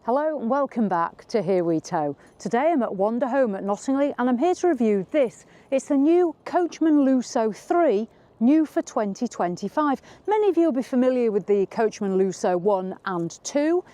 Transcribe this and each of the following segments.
Hello and welcome back to Here We Tow. Today I'm at Wander Home at Nottingley and I'm here to review this. It's the new Coachman Lusso III, new for 2025. Many of you will be familiar with the Coachman Lusso 1 and 2,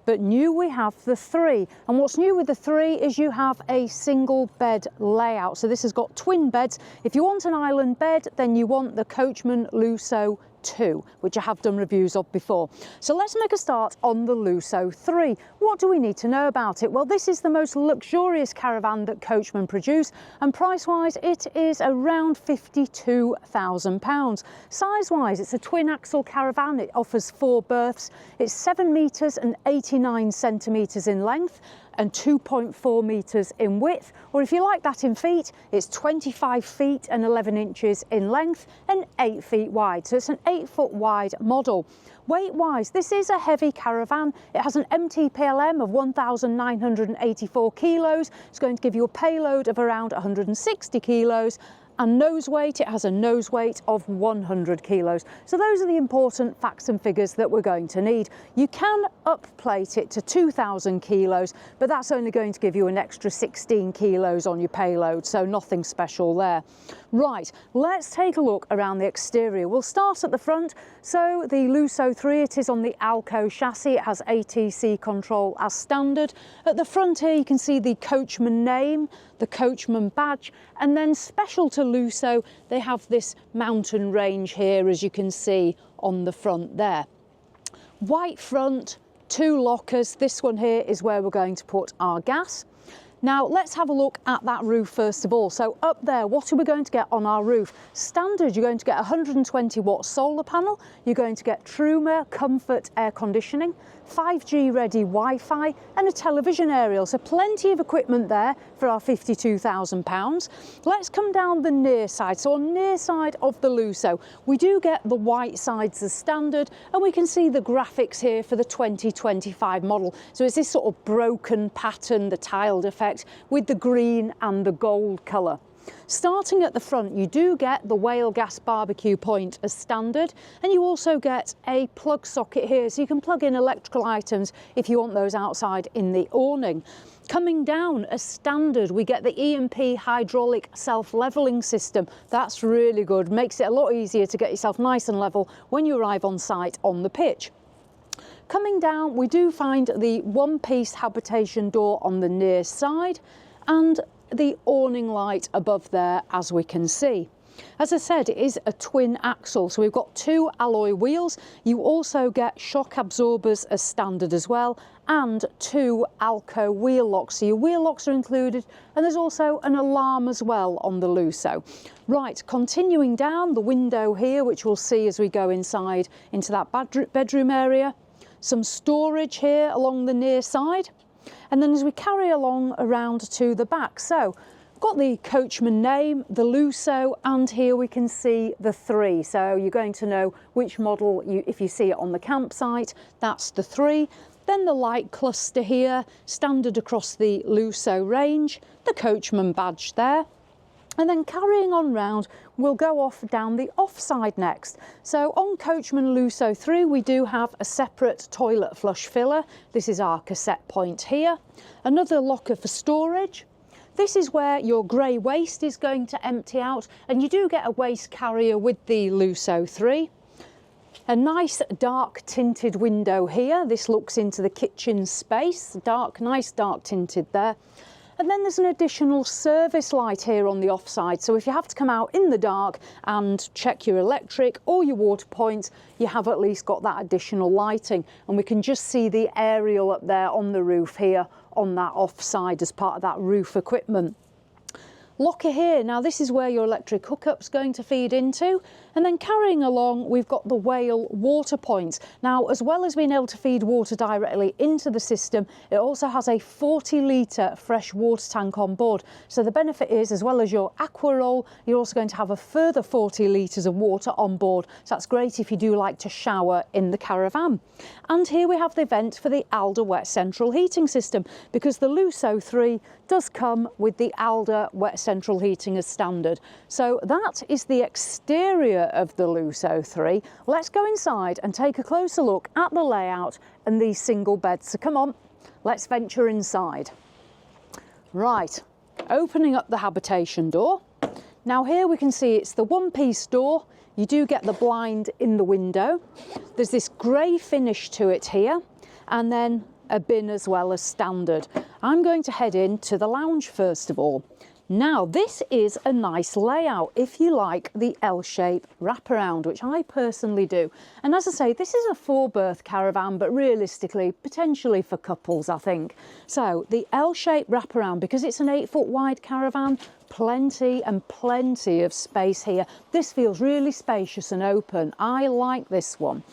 but new we have the 3. And what's new with the 3 is you have a single bed layout. So this has got twin beds. If you want an island bed, then you want the Coachman Lusso 2, which I have done reviews of before. So let's make a start on the Lusso 3. What do we need to know about it? Well, this is the most luxurious caravan that Coachman produce, and price-wise it is around £52,000. Size-wise, it's a twin axle caravan. It offers 4 berths. It's 7 metres and 89 centimetres in length and 2.4 metres in width, or if you like that in feet, it's 25 feet and 11 inches in length and 8 feet wide. So it's an 8-foot wide model. Weight-wise, this is a heavy caravan. It has an MTPLM of 1,984 kilos. It's going to give you a payload of around 160 kilos. And nose weight, it has a nose weight of 100 kilos. So those are the important facts and figures that we're going to need. You can upplate it to 2,000 kilos, but that's only going to give you an extra 16 kilos on your payload, so nothing special there. Right, let's take a look around the exterior. We'll start at the front. So the Lusso 3, it is on the Alco chassis. It has ATC control as standard. At the front here, you can see the Coachman name, the Coachman badge, and then special to Lusso, they have this mountain range here, as you can see on the front there. White front, 2 lockers. This one here is where we're going to put our gas. Now let's have a look at that roof first of all. So up there, what are we going to get on our roof? Standard, you're going to get a 120 watt solar panel. You're going to get Truma Comfort air conditioning, 5G ready Wi-Fi and a television aerial. So plenty of equipment there for our £52,000. Let's come down the near side. So on near side of the Lusso, we do get the white sides as standard, and we can see the graphics here for the 2025 model. So it's this sort of broken pattern, the tiled effect with the green and the gold colour. Starting at the front, you do get the whale gas barbecue point as standard, and you also get a plug socket here, so you can plug in electrical items if you want those outside in the awning. Coming down as standard, we get the EMP hydraulic self-levelling system. That's really good, makes it a lot easier to get yourself nice and level when you arrive on site on the pitch. Coming down, we do find the one-piece habitation door on the near side and the awning light above there, as we can see. As I said, it is a twin axle, so we've got 2 alloy wheels. You also get shock absorbers as standard as well, and 2 Alco wheel locks. So your wheel locks are included, and there's also an alarm as well on the Lusso. Right, continuing down the window here, which we'll see as we go inside into that bedroom area. Some storage here along the near side. And then as we carry along around to the back, so got the Coachman name, the Lusso, and here we can see the 3. So you're going to know which model, if you see it on the campsite, that's the 3. Then the light cluster here, standard across the Lusso range, the Coachman badge there. And then carrying on round, we'll go off down the offside next. So on Coachman Lusso 3, we do have a separate toilet flush filler. This is our cassette point here. Another locker for storage. This is where your grey waste is going to empty out, and you do get a waste carrier with the Lusso 3. A nice dark tinted window here. This looks into the kitchen space. Nice dark tinted there. And then there's an additional service light here on the offside. So if you have to come out in the dark and check your electric or your water points, you have at least got that additional lighting. And we can just see the aerial up there on the roof here on that offside as part of that roof equipment. Locker here, now this is where your electric hookup's going to feed into, and then carrying along we've got the whale water points. Now, as well as being able to feed water directly into the system, it also has a 40-litre fresh water tank on board. So the benefit is, as well as your aqua roll, you're also going to have a further 40 litres of water on board. So that's great if you do like to shower in the caravan. And here we have the vent for the Alder wet central heating system, because the Lusso 3 does come with the Alder wet central heating as standard. So that is the exterior of the Lusso 3. Let's go inside and take a closer look at the layout and these single beds. So come on, let's venture inside. Right, opening up the habitation door. Now here we can see it's the one-piece door. You do get the blind in the window. There's this grey finish to it here, and then a bin as well as standard. I'm going to head into the lounge first of all. Now this is a nice layout if you like the L-shape wraparound, which I personally do. And as I say, this is a 4-berth caravan, but realistically, potentially for couples, I think. So the L-shape wraparound, because it's an 8-foot wide caravan, plenty and plenty of space here. This feels really spacious and open. I like this one.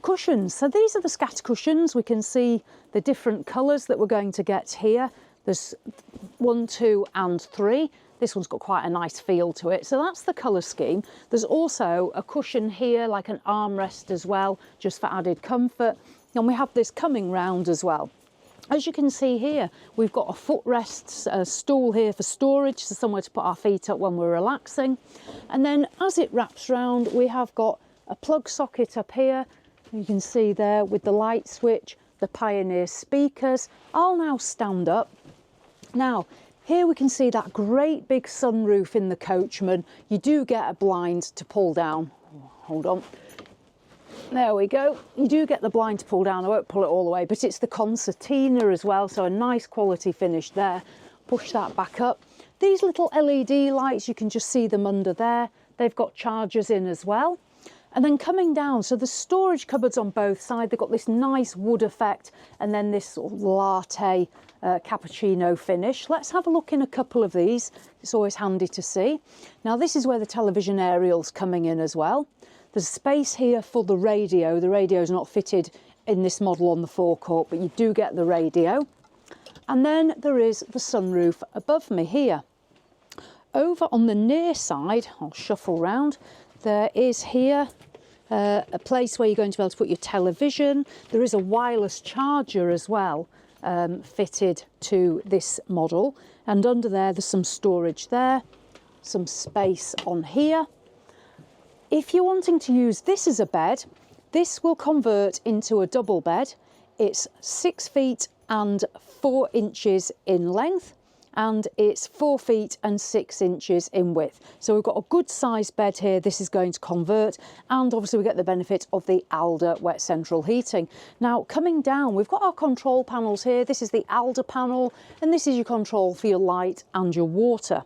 Cushions, so these are the scatter cushions. We can see the different colours that we're going to get here. There's 1, 2 and 3. This one's got quite a nice feel to it. So that's the colour scheme. There's also a cushion here, like an armrest as well, just for added comfort. And we have this coming round as well. As you can see here, we've got a footrest, a stool here for storage, so somewhere to put our feet up when we're relaxing. And then as it wraps round, we have got a plug socket up here. You can see there with the light switch, the Pioneer speakers. I'll now stand up. Now, here we can see that great big sunroof in the Coachman. You do get a blind to pull down. Hold on. There we go. You do get the blind to pull down. I won't pull it all the way, but it's the concertina as well, so a nice quality finish there. Push that back up. These little LED lights, you can just see them under there. They've got chargers in as well. And then coming down, so the storage cupboards on both sides, they've got this nice wood effect and then this sort of latte cappuccino finish. Let's have a look in a couple of these. It's always handy to see. Now this is where the television aerial's coming in as well. There's space here for the radio. The radio's not fitted in this model on the forecourt, but you do get the radio. And then there is the sunroof above me here. Over on the near side, I'll shuffle round, there is here a place where you're going to be able to put your television. There is a wireless charger as well fitted to this model. And under there's some storage there, some space on here. If you're wanting to use this as a bed, this will convert into a double bed. It's 6 feet and 4 inches in length, and it's 4 feet and 6 inches in width. So we've got a good sized bed here. This is going to convert, and obviously we get the benefit of the Alder wet central heating. Now coming down, we've got our control panels here. This is the Alder panel, and this is your control for your light and your water.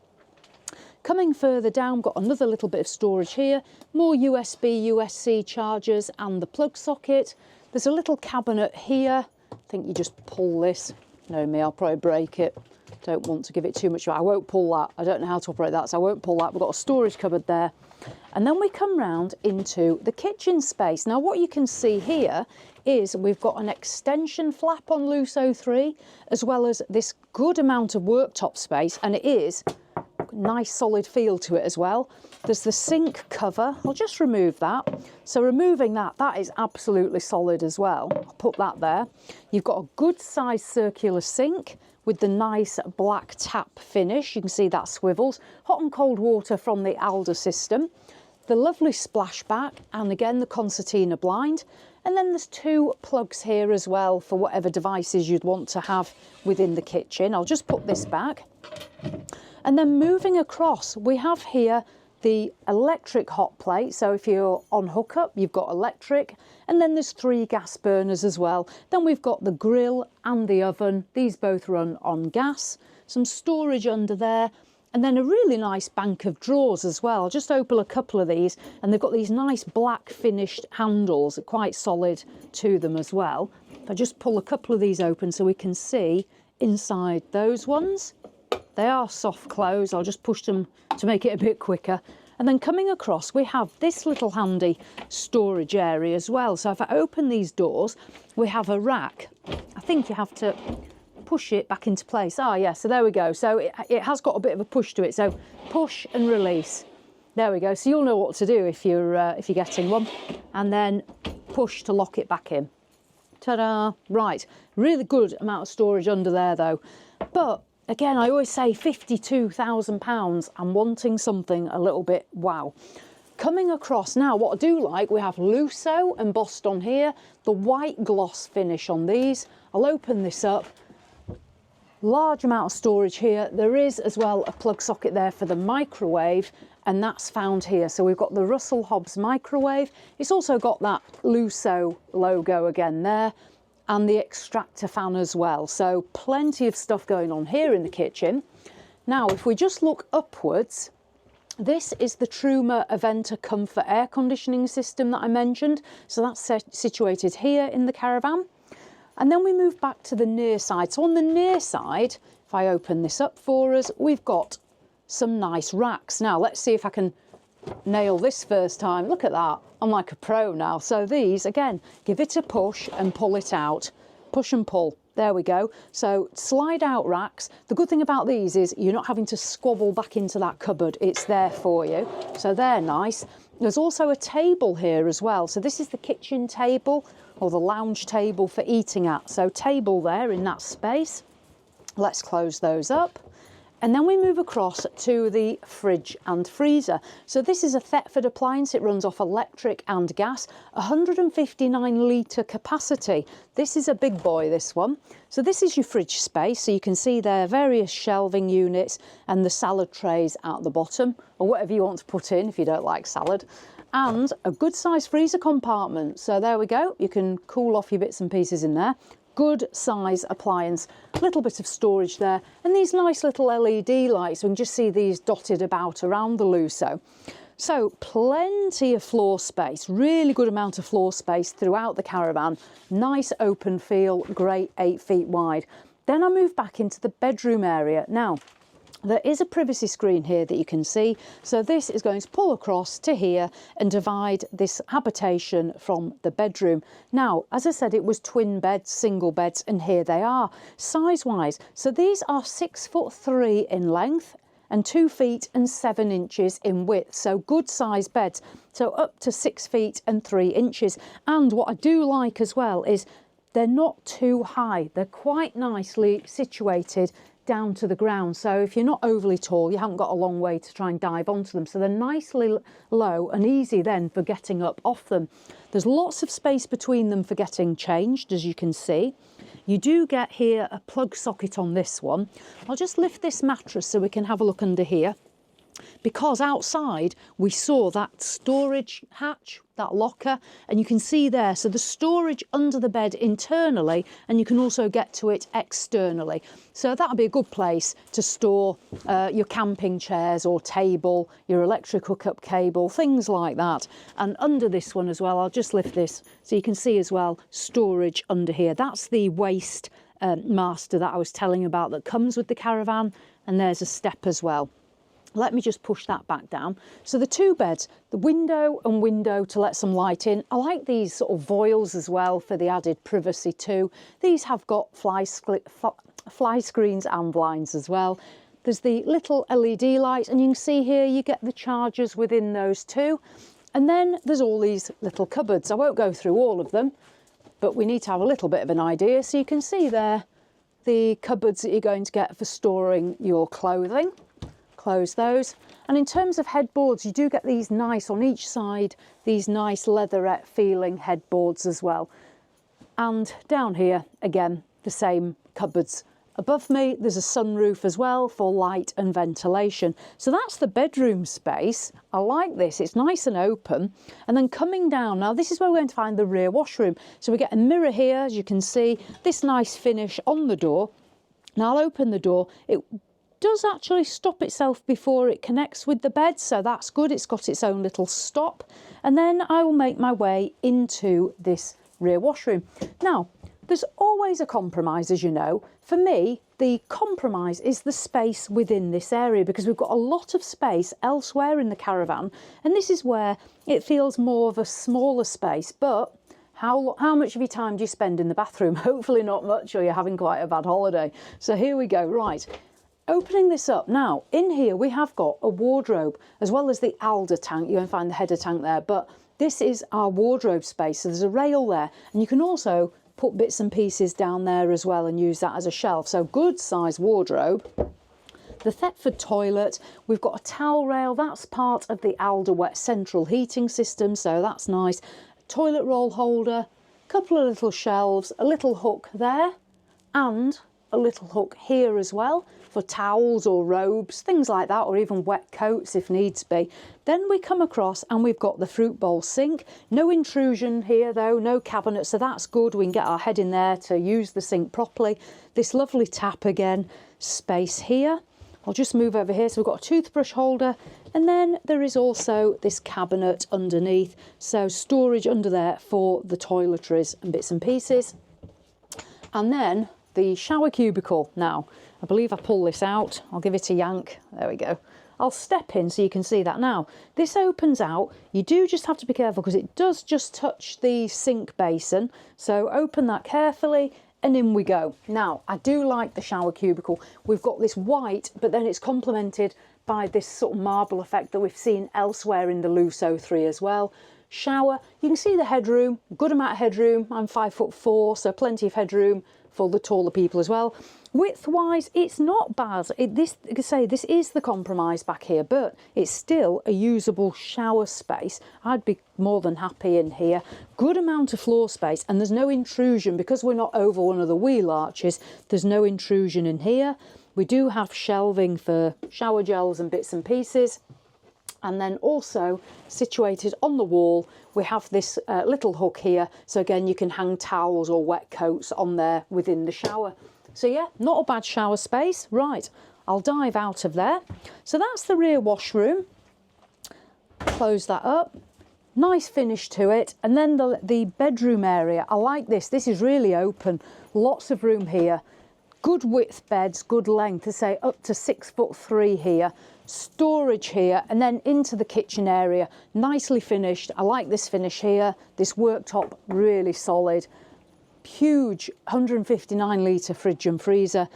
Coming further down, we've got another little bit of storage here, more USB, USB-C chargers and the plug socket. There's a little cabinet here. I think you just pull this. Know me, I'll probably break it. Don't want to give it too much. I won't pull that. I don't know how to operate that, so I won't pull that. We've got a storage cupboard there. And then we come round into the kitchen space. Now what you can see here is we've got an extension flap on Lusso 3, as well as this good amount of worktop space, and it is nice solid feel to it as well. There's the sink cover. I'll just remove that. So removing that is absolutely solid as well. I'll put that there. You've got a good sized circular sink with the nice black tap finish. You can see that swivels. Hot and cold water from the Alder system. The lovely splashback, and again the concertina blind. And then there's 2 plugs here as well for whatever devices you'd want to have within the kitchen. I'll just put this back. And then moving across, we have here the electric hot plate. So if you're on hookup, you've got electric, and then there's 3 gas burners as well. Then we've got the grill and the oven. These both run on gas. Some storage under there, and then a really nice bank of drawers as well. I'll just open a couple of these, and they've got these nice black finished handles, quite solid to them as well. If I just pull a couple of these open so we can see inside those ones. They are soft close. I'll just push them to make it a bit quicker. And then coming across, we have this little handy storage area as well. So if I open these doors, we have a rack. I think you have to push it back into place. Ah, yeah, so there we go. So it has got a bit of a push to it. So push and release. There we go. So you'll know what to do if you're getting one. And then push to lock it back in. Ta-da! Right, really good amount of storage under there though. But again, I always say £52,000 and wanting something a little bit wow. Coming across now, what I do like, we have Lusso embossed on here, the white gloss finish on these. I'll open this up. Large amount of storage here. There is as well a plug socket there for the microwave, and that's found here. So we've got the Russell Hobbs microwave. It's also got that Lusso logo again there, and the extractor fan as well. So plenty of stuff going on here in the kitchen. Now, if we just look upwards, this is the Truma Aventa Comfort air conditioning system that I mentioned. So that's situated here in the Caravan. And then we move back to the near side. So on the near side, if I open this up for us, we've got some nice racks. Now, let's see if I can nail this first time. Look at that. I'm like a pro now. So these, again, give it a push and pull it out. Push and pull. There we go. So slide out racks. The good thing about these is you're not having to squabble back into that cupboard. It's there for you. So they're nice. There's also a table here as well. So this is the kitchen table or the lounge table for eating at. So table there in that space. Let's close those up. And then we move across to the fridge and freezer. So this is a Thetford appliance. It runs off electric and gas, 159 litre capacity. This is a big boy, this one. So this is your fridge space. So you can see there various shelving units and the salad trays at the bottom, or whatever you want to put in if you don't like salad. And a good sized freezer compartment. So there we go. You can cool off your bits and pieces in there. Good size appliance, a little bit of storage there, and these nice little LED lights. We can just see these dotted about around the Lusso. So plenty of floor space, really good amount of floor space throughout the Caravan. Nice open feel, great 8 feet wide. Then I move back into the bedroom area. Now, there is a privacy screen here that you can see. So this is going to pull across to here and divide this habitation from the bedroom. Now, as I said, it was twin beds, single beds, and here they are, size-wise. So these are 6'3" in length and 2 feet and 7 inches in width. So good size beds. So up to 6 feet and 3 inches. And what I do like as well is they're not too high. They're quite nicely situated down to the ground. So if you're not overly tall, you haven't got a long way to try and dive onto them. So they're nicely low and easy then for getting up off them. There's lots of space between them for getting changed, as you can see. You do get here a plug socket on this one. I'll just lift this mattress so we can have a look under here. Because outside we saw that storage hatch, that locker, and you can see there, so the storage under the bed internally, and you can also get to it externally. So that'll be a good place to store your camping chairs or table, your electric hookup cable, things like that. And under this one as well, I'll just lift this so you can see as well, storage under here. That's the waste master that I was telling you about that comes with the Caravan, and there's a step as well. Let me just push that back down. So the two beds, the window and window to let some light in. I like these sort of voiles as well for the added privacy too. These have got fly screens and blinds as well. There's the little LED light, and you can see here you get the chargers within those too. And then there's all these little cupboards. I won't go through all of them, but we need to have a little bit of an idea. So you can see there the cupboards that you're going to get for storing your clothing. Close those. And in terms of headboards, you do get these nice on each side, these nice leatherette feeling headboards as well. And down here, again, the same cupboards. Above me, there's a sunroof as well for light and ventilation. So that's the bedroom space. I like this, it's nice and open. And then coming down, now this is where we're going to find the rear washroom. So we get a mirror here, as you can see, this nice finish on the door. Now I'll open the door. It does actually stop itself before it connects with the bed, so that's good. It's got its own little stop. And then I will make my way into this rear washroom. Now, there's always a compromise, as you know. For me, the compromise is the space within this area, because we've got a lot of space elsewhere in the Caravan, and this is where it feels more of a smaller space. But how much of your time do you spend in the bathroom? Hopefully not much, or you're having quite a bad holiday. So here we go, right. Opening this up now, in here we have got a wardrobe as well as the Alder tank. You're going to find the header tank there, but this is our wardrobe space. So there's a rail there, and you can also put bits and pieces down there as well and use that as a shelf. So good size wardrobe. The Thetford toilet, we've got a towel rail, that's part of the Alder Wet central heating system, so that's nice. Toilet roll holder, couple of little shelves, a little hook there, and a little hook here as well for towels or robes, things like that, or even wet coats if needs be. Then we come across and we've got the fruit bowl sink. No intrusion here though, no cabinet, so that's good. We can get our head in there to use the sink properly. This lovely tap again, space here. I'll just move over here. So we've got a toothbrush holder, and then there is also this cabinet underneath. So storage under there for the toiletries and bits and pieces. And then the shower cubicle. Now, I believe I pull this out. I'll give it a yank. There we go. I'll step in so you can see that now. This opens out. You do just have to be careful because it does just touch the sink basin. So open that carefully and in we go. Now, I do like the shower cubicle. We've got this white, but then it's complemented by this sort of marble effect that we've seen elsewhere in the Lusso 3 as well. Shower, you can see the headroom, good amount of headroom. I'm 5'4", so plenty of headroom for the taller people as well. Width-wise, it's not bad. This is the compromise back here, but it's still a usable shower space. I'd be more than happy in here. Good amount of floor space, and there's no intrusion because we're not over one of the wheel arches. There's no intrusion in here. We do have shelving for shower gels and bits and pieces. And then also situated on the wall, we have this little hook here. So again, you can hang towels or wet coats on there within the shower. So yeah, not a bad shower space. Right, I'll dive out of there. So that's the rear washroom. Close that up. Nice finish to it. And then the bedroom area. I like this. This is really open. Lots of room here. Good width beds, good length, to say up to 6'3" here. Storage here, and then into the kitchen area. Nicely finished. I like this finish here. This worktop, really solid. Huge 159 litre fridge and freezer.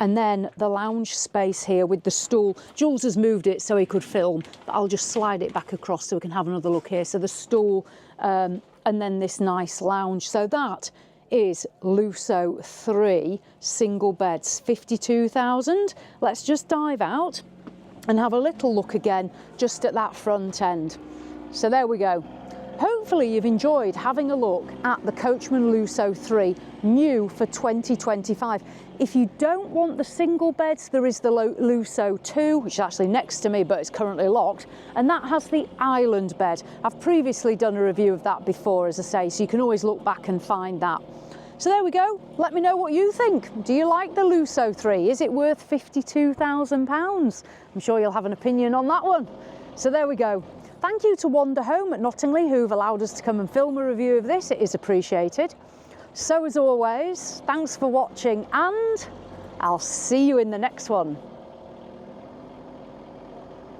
And then the lounge space here with the stool. Jules has moved it so he could film, but I'll just slide it back across so we can have another look here. So the stool, and then this nice lounge. So that is Lusso 3 single beds, 52,000. Let's just dive out and have a little look again just at that front end. So there we go. Hopefully you've enjoyed having a look at the Coachman Lusso 3 new for 2025. If you don't want the single beds, there is the Lusso 2, which is actually next to me, but it's currently locked, and that has the island bed. I've previously done a review of that before, as I say, so you can always look back and find that. So there we go. Let me know what you think. Do you like the Lusso 3? Is it worth £52,000? I'm sure you'll have an opinion on that one. So there we go. Thank you to Wander Home at Nottingley who've allowed us to come and film a review of this. It is appreciated. So as always, thanks for watching, and I'll see you in the next one.